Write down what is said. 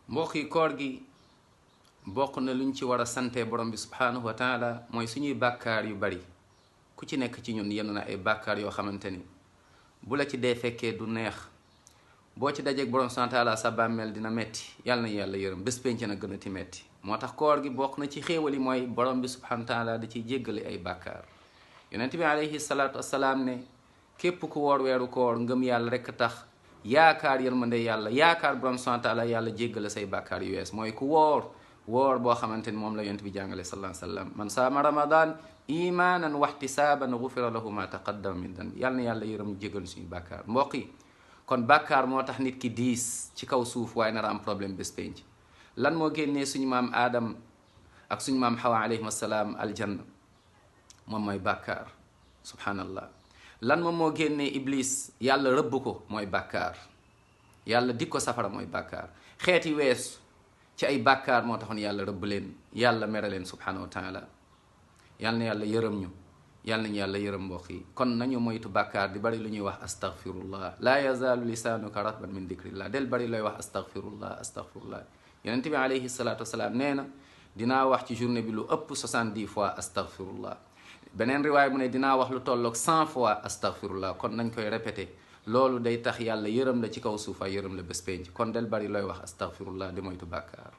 mbokk yi koor gi bokk na luñ ci war a sante borom bi subhanahu wa taala mooy suñuy bàkkaar yu bari. ku ci nekk ci ñun yenn na ay bàkkaar yoo xamante ni bu la ci dee fekkee du neex, boo ci dajeeg borom subhanahu wa taala sa bàmmeel dina metti, yàlla na yàlla yërëm, bés penc na gën a ti metti. moo tax koor gi bokk na ci xéewal yi mooy borom bi subhanahu wa taala da ciy jéggale ay bàkkaar. yonent bi alayhi salaatu wassalaam ne képp ku woor weeru koor ngëm yàlla rekk tax, yaakaar yërmande yàlla, yaakaar borom subhanahu wa taala yàlla jéggale say bàkkaar yu wees. mooy ku woor boo xamante ni moom la yonent bi jàngale sallallahu alayhi wa sallam, man saama ramadan imanan waxtisaaban gufira lahu ma taqaddama min danbi. yàlla na yàlla yërëm ñu jégal suñu bàkkaar. mbokk yi kon bàkkaar moo tax nit ki diis ci kaw suuf waaye nar a am problème bés penc. lan moo génnee suñu maam Adam ak suñu maam Hawa alayhim assalaam aljanna? moom mooy bàkkaar. subhanallah. lan moom moo génnee Iblis yàlla rëbb ko? mooy bàkkaar. yàlla dik ko safara mooy bàkkaar. xeeti weesu ci ay bàkkaar moo taxoon yàlla rëbb leen, yàlla mere leen subhanahu wa taala. yàlla na yàlla yërëm ñu, yàlla nañu yàlla yërëm mbokk yi. kon nañu moytu bàkkaar di bari lu ñuy wax astaghfirullah. laa yazaalu lisaanuka ratban min dikrillah. del bari looy wax astaghfirullah astaghfirullah. yonent bi alayhi salaatu wasalaam nee na dinaa wax ci journée bi lu ëpp 70 fois astaghfirullah. beneen riwaay mu ne dinaa wax lu tolloog 100 fois astaghfirullah. kon nañ koy répété, loolu day tax yàlla yërëm la ci kaw suufa yërëm la bés penc. kon del bari looy wax astaghfirullah di moytu bàkkaar.